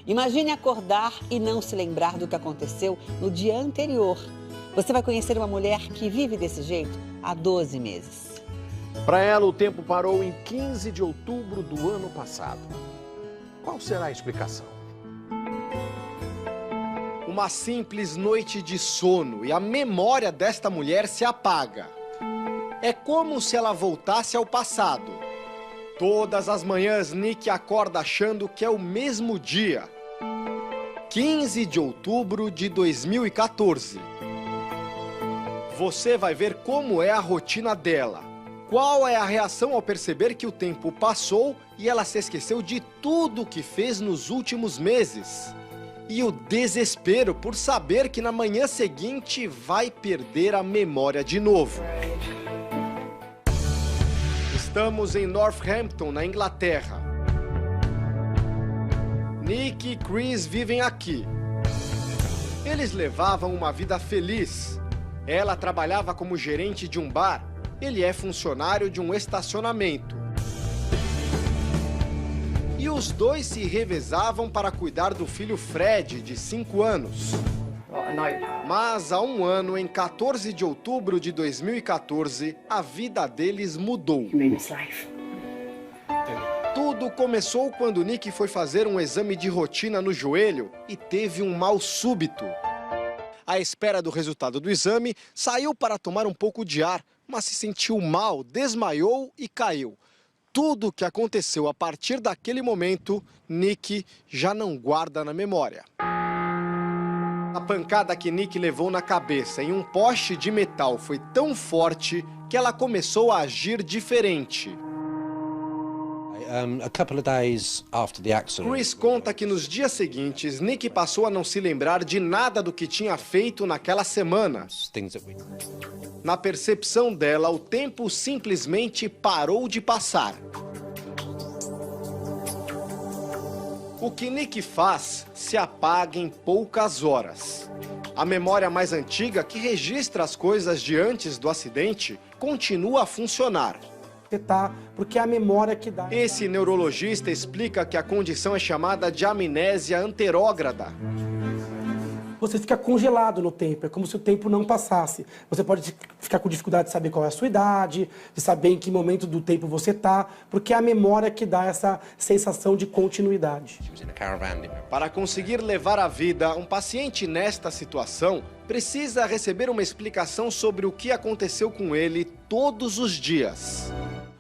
Imagine acordar e não se lembrar do que aconteceu no dia anterior. Você vai conhecer uma mulher que vive desse jeito há 12 meses. Para ela, o tempo parou em 15 de outubro do ano passado. Qual será a explicação? Uma simples noite de sono e a memória desta mulher se apaga. É como se ela voltasse ao passado. Todas as manhãs, Nick acorda achando que é o mesmo dia. 15 de outubro de 2014. Você vai ver como é a rotina dela. Qual é a reação ao perceber que o tempo passou e ela se esqueceu de tudo que fez nos últimos meses? E o desespero por saber que na manhã seguinte vai perder a memória de novo. Estamos em Northampton, na Inglaterra. Nick e Chris vivem aqui. Eles levavam uma vida feliz. Ela trabalhava como gerente de um bar. Ele é funcionário de um estacionamento. E os dois se revezavam para cuidar do filho Fred, de 5 anos. Mas há um ano, em 14 de outubro de 2014, a vida deles mudou. Tudo começou quando Nick foi fazer um exame de rotina no joelho e teve um mal súbito. À espera do resultado do exame, saiu para tomar um pouco de ar, mas se sentiu mal, desmaiou e caiu. Tudo o que aconteceu a partir daquele momento, Nick já não guarda na memória. A pancada que Nick levou na cabeça em um poste de metal foi tão forte que ela começou a agir diferente. Chris conta que nos dias seguintes, Nick passou a não se lembrar de nada do que tinha feito naquela semana. Na percepção dela, o tempo simplesmente parou de passar. O que Nick faz se apaga em poucas horas. A memória mais antiga, que registra as coisas de antes do acidente, continua a funcionar. Porque é a memória que dá. Esse neurologista explica que a condição é chamada de amnésia anterógrada. Você fica congelado no tempo, é como se o tempo não passasse. Você pode ficar com dificuldade de saber qual é a sua idade, de saber em que momento do tempo você está, porque é a memória que dá essa sensação de continuidade. Para conseguir levar a vida, um paciente nesta situação precisa receber uma explicação sobre o que aconteceu com ele todos os dias.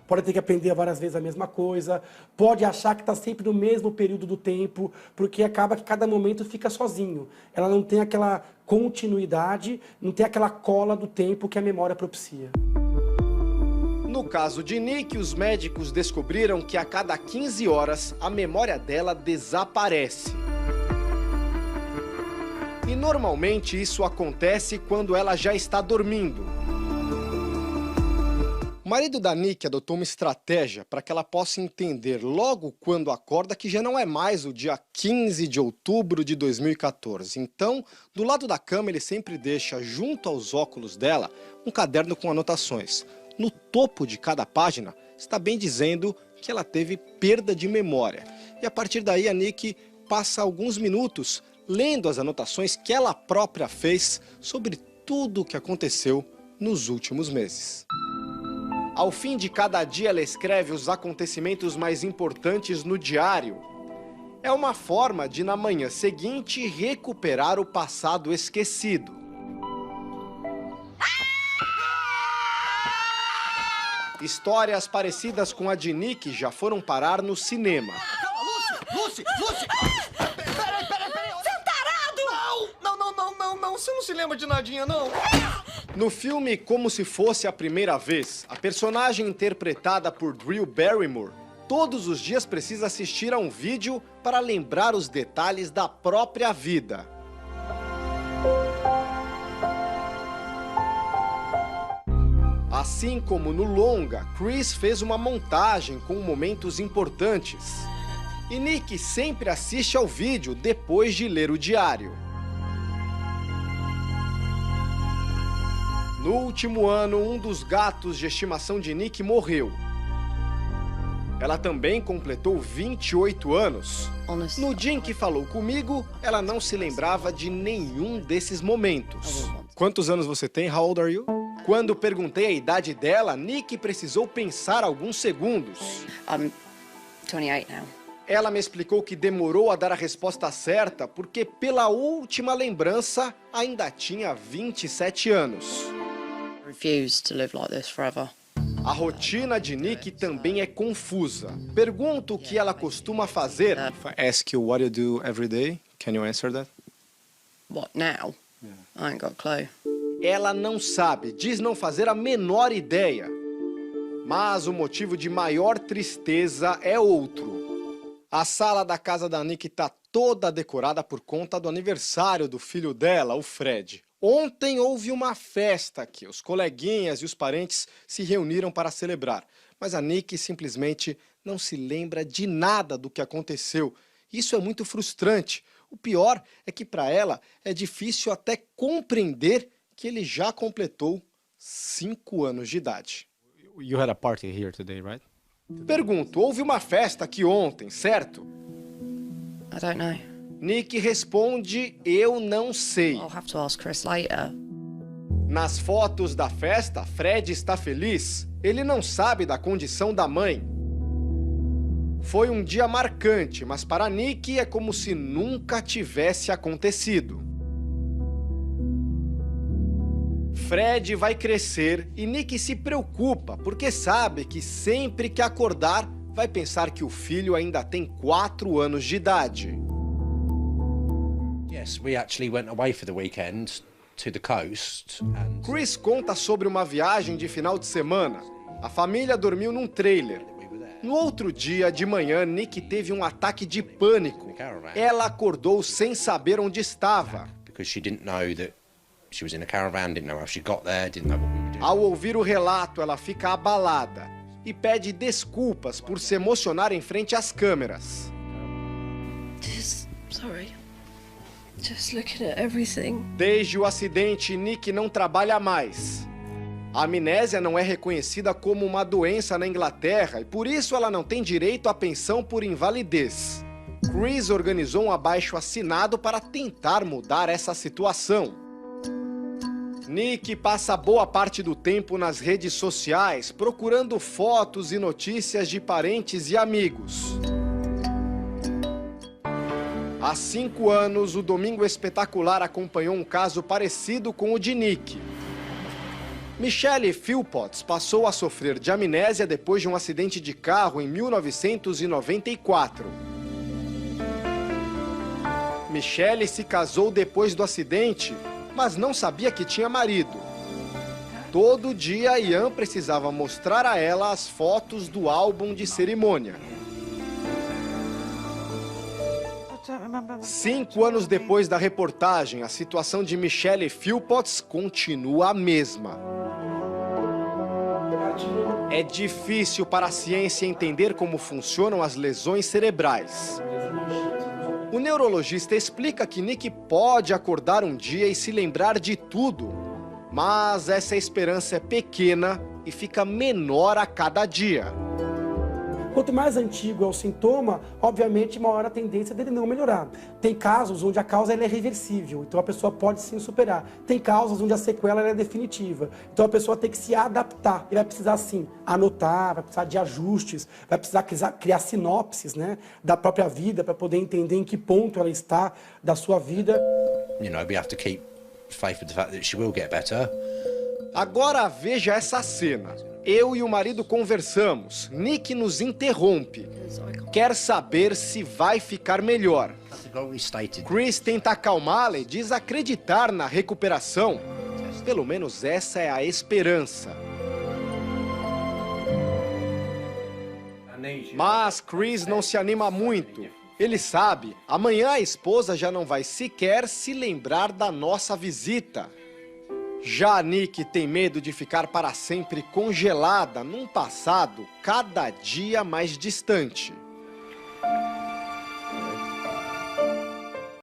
Pode ter que aprender várias vezes a mesma coisa, pode achar que está sempre no mesmo período do tempo, porque acaba que cada momento fica sozinho. Ela não tem aquela continuidade, não tem aquela cola do tempo que a memória propicia. No caso de Nick, os médicos descobriram que a cada 15 horas a memória dela desaparece. E normalmente isso acontece quando ela já está dormindo. O marido da Nick adotou uma estratégia para que ela possa entender logo quando acorda que já não é mais o dia 15 de outubro de 2014. Então, do lado da cama, ele sempre deixa, junto aos óculos dela, um caderno com anotações. No topo de cada página, está bem dizendo que ela teve perda de memória. E a partir daí, a Nick passa alguns minutos lendo as anotações que ela própria fez sobre tudo o que aconteceu nos últimos meses. Ao fim de cada dia, ela escreve os acontecimentos mais importantes no diário. É uma forma de, na manhã seguinte, recuperar o passado esquecido. Histórias parecidas com a de Nick já foram parar no cinema. Calma, Lucy! Peraí! Você é um tarado! Não, você não se lembra de nadinha, não? No filme Como Se Fosse a Primeira Vez, a personagem interpretada por Drew Barrymore todos os dias precisa assistir a um vídeo para lembrar os detalhes da própria vida. Assim como no longa, Chris fez uma montagem com momentos importantes. E Nick sempre assiste ao vídeo depois de ler o diário. No último ano, um dos gatos de estimação de Nick morreu. Ela também completou 28 anos. Honest. No dia em que falou comigo, ela não se lembrava de nenhum desses momentos. Quantos anos você tem? How old are you? Quando perguntei a idade dela, Nick precisou pensar alguns segundos. I'm 28 now. Ela me explicou que demorou a dar a resposta certa porque, pela última lembrança, ainda tinha 27 anos. I refuse to live like this forever. A rotina de Nick também é confusa. Pergunto o que ela costuma fazer. If I ask you what you do every day, can you answer that? What now? I ain't got a clue. Ela não sabe, diz não fazer a menor ideia. Mas o motivo de maior tristeza é outro. A sala da casa da Nick está toda decorada por conta do aniversário do filho dela, o Fred. Ontem houve uma festa aqui. Os coleguinhas e os parentes se reuniram para celebrar. Mas a Nick simplesmente não se lembra de nada do que aconteceu. Isso é muito frustrante. O pior é que para ela é difícil até compreender que ele já completou 5 anos de idade. You had a party here today, right? Pergunto, houve uma festa aqui ontem, certo? I don't know. Nick responde, eu não sei. I'll have to ask Chris later. Nas fotos da festa, Fred está feliz. Ele não sabe da condição da mãe. Foi um dia marcante, mas para Nick é como se nunca tivesse acontecido. Fred vai crescer e Nick se preocupa, porque sabe que sempre que acordar, vai pensar que o filho ainda tem 4 anos de idade. Yes, we actually went away for the weekend to the coast. And Chris conta sobre uma viagem de final de semana. A família dormiu num trailer. No outro dia de manhã, Nick teve um ataque de pânico. Ela acordou sem saber onde estava. because she didn't know that she was in a caravan, didn't know how she got there, didn't know what we were doing. Ao ouvir o relato, ela fica abalada e pede desculpas por se emocionar em frente às câmeras. Sorry. Just looking at everything. Desde o acidente, Nick não trabalha mais. A amnésia não é reconhecida como uma doença na Inglaterra e por isso ela não tem direito à pensão por invalidez. Chris organizou um abaixo-assinado para tentar mudar essa situação. Nick passa boa parte do tempo nas redes sociais procurando fotos e notícias de parentes e amigos. Há 5 anos, o Domingo Espetacular acompanhou um caso parecido com o de Nick. Michelle Philpotts passou a sofrer de amnésia depois de um acidente de carro em 1994. Michelle se casou depois do acidente, mas não sabia que tinha marido. Todo dia, Ian precisava mostrar a ela as fotos do álbum de cerimônia. 5 anos depois da reportagem, a situação de Michelle Philpotts continua a mesma. É difícil para a ciência entender como funcionam as lesões cerebrais. O neurologista explica que Nick pode acordar um dia e se lembrar de tudo, mas essa esperança é pequena e fica menor a cada dia. Quanto mais antigo é o sintoma, obviamente, maior a tendência dele não melhorar. Tem casos onde a causa ela é reversível, então a pessoa pode sim superar. Tem casos onde a sequela ela é definitiva, então a pessoa tem que se adaptar. E vai precisar, sim, anotar, vai precisar de ajustes, vai precisar criar sinopses, né, da própria vida para poder entender em que ponto ela está da sua vida. You know, we have to keep faith with the fact that she will get better. Agora veja essa cena. Eu e o marido conversamos. Nick nos interrompe. Quer saber se vai ficar melhor. Chris tenta acalmá-la e diz acreditar na recuperação. Pelo menos essa é a esperança. Mas Chris não se anima muito. Ele sabe, amanhã a esposa já não vai sequer se lembrar da nossa visita. Já Nick tem medo de ficar para sempre congelada num passado cada dia mais distante.